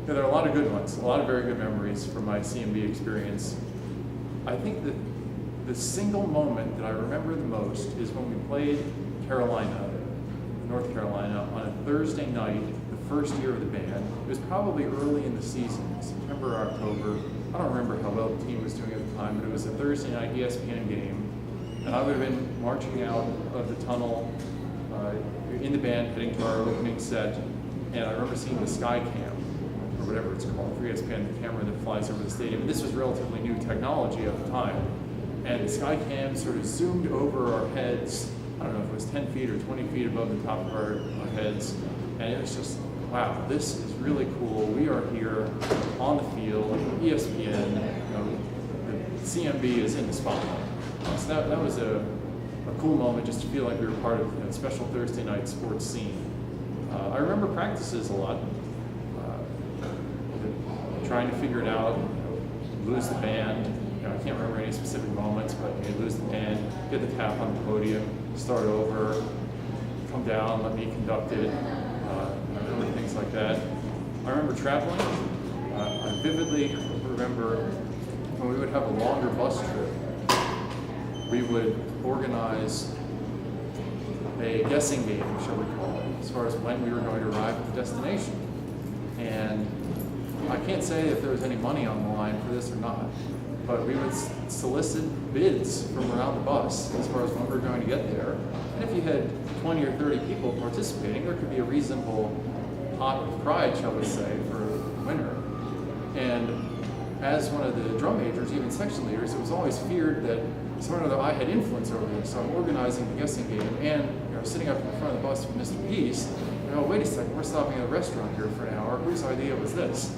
there are a lot of good ones, a lot of very good memories from my CMB experience. I think that the single moment that I remember the most is when we played Carolina, North Carolina, on a Thursday night, the first year of the band. It was probably early in the season, September or October. I don't remember how well the team was doing at the time, but it was a Thursday night ESPN game. And I would have been marching out of the tunnel in the band, heading to our opening set. And I remember seeing the Sky Cam, or whatever it's called, for ESPN, the camera that flies over the stadium. And this was relatively new technology at the time. And the Sky Cam sort of zoomed over our heads. I don't know if it was 10 feet or 20 feet above the top of our heads. And it was just, wow, this is really cool. We are here on the field, ESPN, the CMB is in the spotlight. So that was a cool moment, just to feel like we were part of a special Thursday night sports scene. I remember practices a lot, trying to figure it out, lose the band. I can't remember any specific moments, but you lose the band, get the tap on the podium, start over, come down, let me conduct it. I remember things like that. I remember traveling. I vividly remember when we would have a longer bus trip, we would organize a guessing game, shall we call it, as far as when we were going to arrive at the destination. And I can't say if there was any money on the line for this or not, but we would solicit bids from around the bus as far as when we were going to get there. And if you had 20 or 30 people participating, there could be a reasonable pot of pride, shall we say, for the winner. And as one of the drum majors, even section leaders, it was always feared that somehow or other I had influence over this. So I'm organizing the guessing game, and sitting up in front of the bus with Mr. Peace, wait a second, we're stopping at a restaurant here for an hour. Whose idea was this?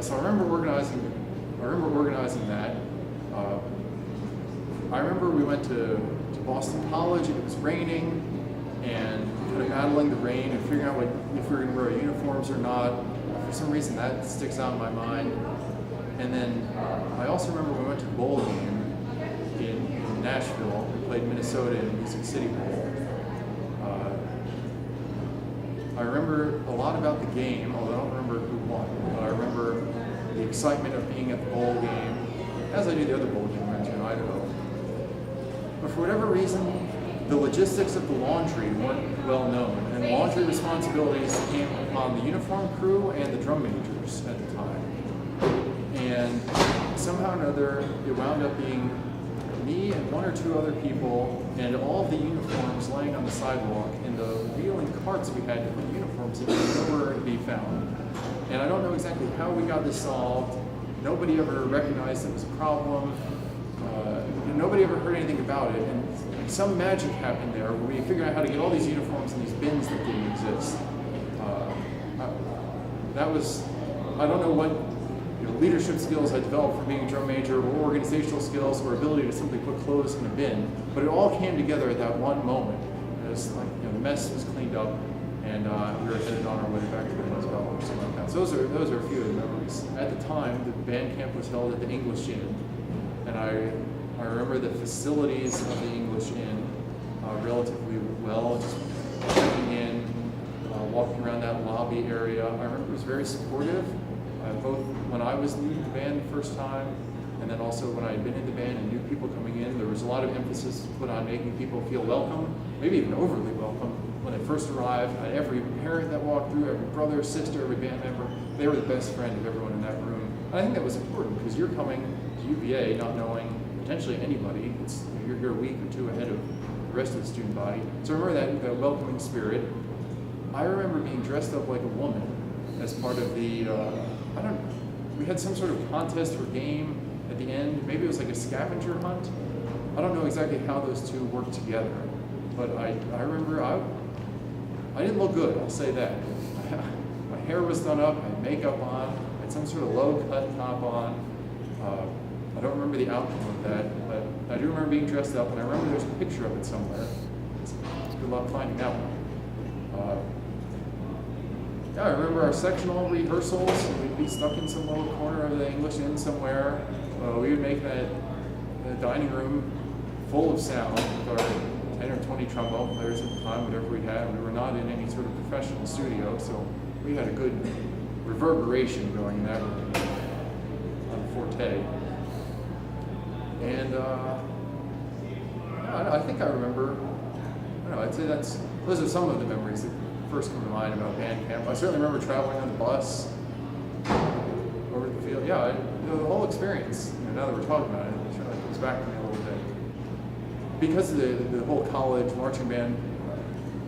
So I remember organizing that. I remember we went to Boston College, and it was raining, and kind of battling the rain and figuring out if we were going to wear uniforms or not. For some reason, that sticks out in my mind. And then I also remember we went to the bowl game in Nashville. We played Minnesota in the Music City Bowl. I remember a lot about the game, although I don't remember who won. But I remember the excitement of being at the bowl game, as I do the other bowl game we went to in Idaho. But for whatever reason, the logistics of the laundry weren't well known, and laundry responsibilities came upon the uniform crew and the drum majors at the time. And somehow or another, it wound up being me and one or two other people, and all of the uniforms laying on the sidewalk, and the wheeling carts we had to put uniforms in were nowhere to be found. And I don't know exactly how we got this solved. Nobody ever recognized it was a problem. Nobody ever heard anything about it. And some magic happened there where we figured out how to get all these uniforms in these bins that didn't exist. That was, I don't know what leadership skills I developed from being a drum major, or organizational skills, or ability to simply put clothes in a bin, but it all came together at that one moment. It was like the mess was cleaned up, and we were headed on our way back to the hotel or something like that. So those are a few of the memories. At the time, the band camp was held at the English Inn, and I remember the facilities of the English Inn relatively well. Just checking in, walking around that lobby area. I remember it was very supportive. Both when I was new to the band the first time, and then also when I had been in the band and new people coming in, there was a lot of emphasis put on making people feel welcome, maybe even overly welcome. When they first arrived, every parent that walked through, every brother, sister, every band member, they were the best friend of everyone in that room. And I think that was important, because you're coming to UVA not knowing potentially anybody. You're here a week or two ahead of the rest of the student body. So I remember that welcoming spirit. I remember being dressed up like a woman as part of the, we had some sort of contest or game at the end. Maybe it was like a scavenger hunt. I don't know exactly how those two worked together, but I remember I didn't look good, I'll say that. My hair was done up, I had makeup on, I had some sort of low-cut top on. I don't remember the outcome of that, but I do remember being dressed up, and I remember there's a picture of it somewhere. It's good luck finding that one. Yeah, I remember our sectional rehearsals. We'd be stuck in some little corner of the English Inn somewhere. We would make that dining room full of sound with our 10 or 20 trombone players at the time, whatever we had. We were not in any sort of professional studio, so we had a good reverberation going in that room on forte. And I think I remember, I don't know, I'd say those are some of the memories that first come to mind about band camp. I certainly remember traveling on the bus over the field. Yeah, the whole experience, now that we're talking about it, it certainly comes back to me a little bit. Because the whole college marching band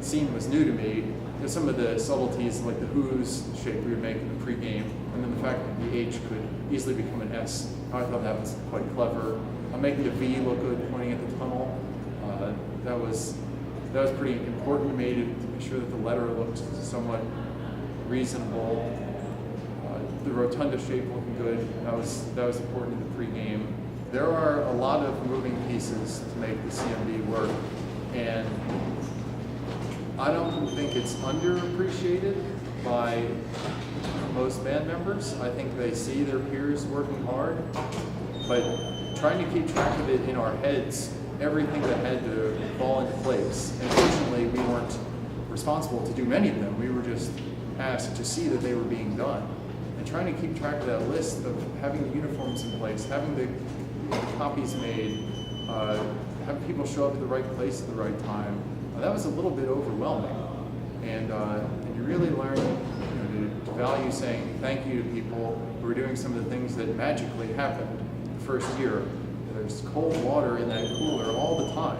scene was new to me, there's some of the subtleties like the Who's shape we would make in the pregame, and then the fact that the H could easily become an S. I thought that was quite clever. Making the V look good pointing at the tunnel, that was pretty important to me to make sure that the letter looked somewhat reasonable. The rotunda shape looking good, that was important in the pregame. There are a lot of moving pieces to make the CMB work, and I don't think it's underappreciated by most band members. I think they see their peers working hard, but trying to keep track of it in our heads, everything that had to fall into place. And fortunately, we weren't responsible to do many of them. We were just asked to see that they were being done. And trying to keep track of that list of having the uniforms in place, having the copies made, having people show up at the right place at the right time, that was a little bit overwhelming. And you really learn to value saying thank you to people who are doing some of the things that magically happened the first year. There's cold water in that cooler all the time.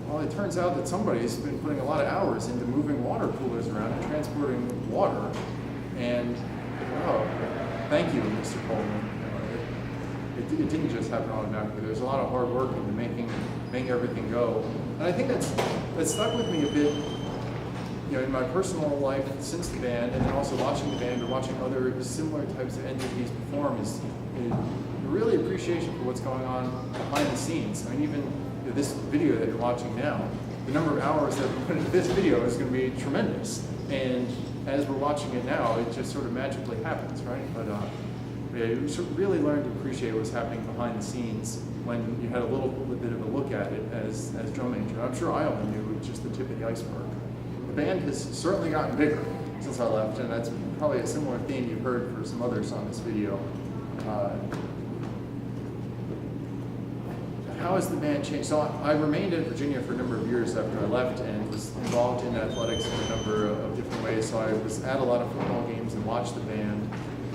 Well, it turns out that somebody's been putting a lot of hours into moving water coolers around and transporting water. And thank you, Mr. Coleman. It didn't just happen automatically. There's a lot of hard work into making everything go. And I think that's stuck with me a bit, in my personal life since the band, and then also watching the band or watching other similar types of entities perform is really appreciation for what's going on behind the scenes. I mean, even this video that you're watching now, the number of hours that we put into this video is going to be tremendous. And as we're watching it now, it just sort of magically happens, right? But we should really learn to appreciate what's happening behind the scenes when you had a little bit of a look at it as drum major. I'm sure I only knew just the tip of the iceberg. The band has certainly gotten bigger since I left, and that's probably a similar theme you've heard for some others on this video. How has the band changed? So I remained in Virginia for a number of years after I left and was involved in athletics in a number of different ways. So I was at a lot of football games and watched the band.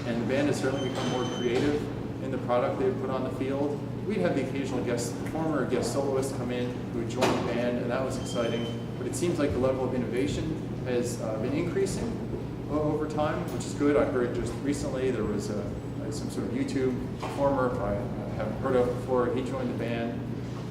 And the band has certainly become more creative in the product they've put on the field. We'd have the occasional guest performer or guest soloist come in who would join the band, and that was exciting. But it seems like the level of innovation has been increasing over time, which is good. I heard just recently there was some sort of YouTube performer I haven't heard of before. He joined the band.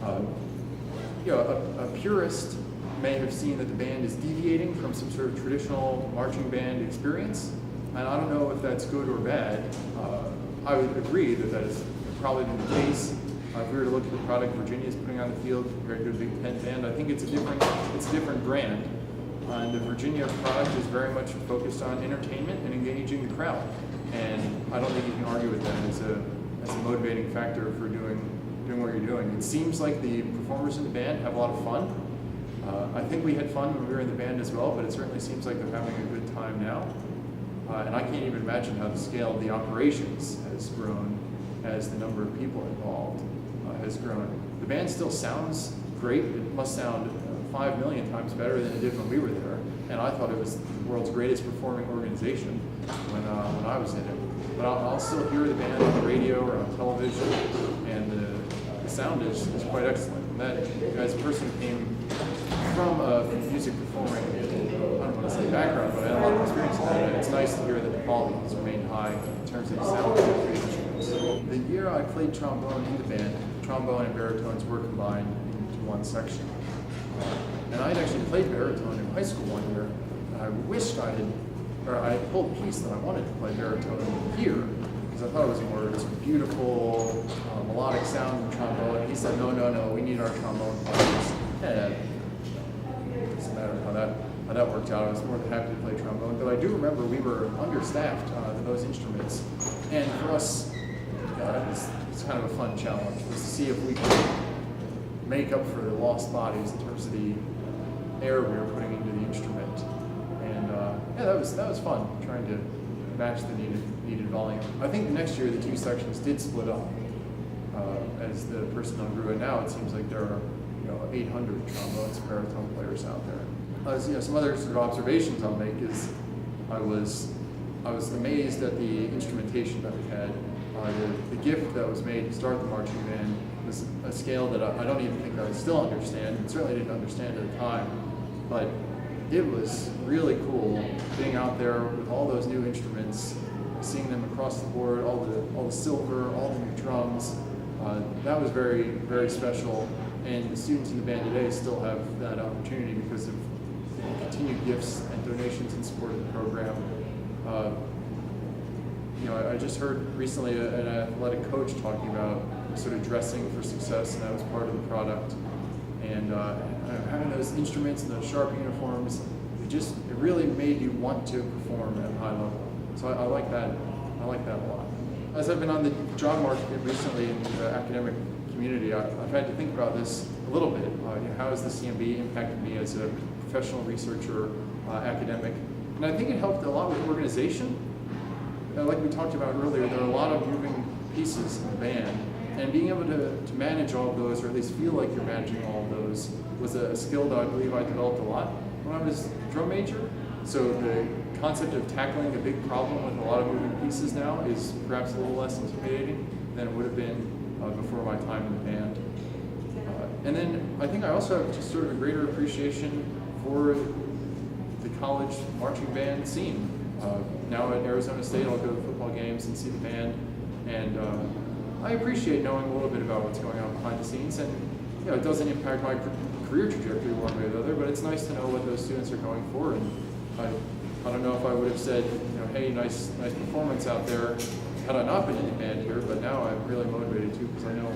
A purist may have seen that the band is deviating from some sort of traditional marching band experience. And I don't know if that's good or bad. I would agree that that is probably been the case. If we were to look at the product Virginia is putting on the field compared to a Big Ten band, I think it's a different brand. And the Virginia product is very much focused on entertainment and engaging the crowd. And I don't think you can argue with that as a motivating factor for doing what you're doing. It seems like the performers in the band have a lot of fun. I think we had fun when we were in the band as well, but it certainly seems like they're having a good time now. And I can't even imagine how the scale of the operations has grown as the number of people involved has grown. The band still sounds great. It must sound 5 million times better than it did when we were there. And I thought it was the world's greatest performing organization when I was in it. But I'll still hear the band on the radio or on television, and the sound is quite excellent. And that, as a person who came from a music performing, I don't want to say background, but I had a lot of experience in that. It's nice to hear that the quality has remained high in terms of the sound of the instruments. The year I played trombone in the band, trombone and baritones were combined into one section. And I had actually played baritone in high school one year, and I wished I told Peace that I wanted to play baritone here, because I thought it was a more beautiful, melodic sound than trombone. And he said, no, we need our trombone players. And it doesn't matter how that worked out. I was more than happy to play trombone, but I do remember we were understaffed in those instruments, and for us, it was kind of a fun challenge, was to see if we could make up for the lost bodies in terms of the air we were putting into the instrument. And that was fun, trying to match the needed volume. I think the next year the two sections did split up as the personnel grew, and now it seems like there are 800 trombones and baritone players out there. Some other sort of observations I'll make is I was amazed at the instrumentation that we had. The gift that was made to start the marching band was a scale that I don't even think I still understand, and certainly didn't understand at the time. But it was really cool being out there with all those new instruments, seeing them across the board, all the silver, all the new drums. That was very, very special. And the students in the band today still have that opportunity because of continued gifts and donations in support of the program. I just heard recently an athletic coach talking about sort of dressing for success, and that was part of the product. And having those instruments and those sharp uniforms, it really made you want to perform at a high level. So I like that. I like that a lot. As I've been on the job market recently in the academic community, I've had to think about this a little bit. How has the CMB impacted me as a professional researcher, academic? And I think it helped a lot with organization. Like we talked about earlier, there are a lot of moving pieces in the band, and being able to manage all of those, or at least feel like you're managing all of those, was a skill that I believe I developed a lot when I was drum major. So the concept of tackling a big problem with a lot of moving pieces now is perhaps a little less intimidating than it would have been before my time in the band. And then I think I also have just sort of a greater appreciation for the college marching band scene. Now at Arizona State, I'll go to football games and see the band, and I appreciate knowing a little bit about what's going on behind the scenes. And it doesn't impact my career trajectory one way or the other, but it's nice to know what those students are going for. And I don't know if I would have said, hey, nice performance out there had I not been in the band here, but now I'm really motivated too because I know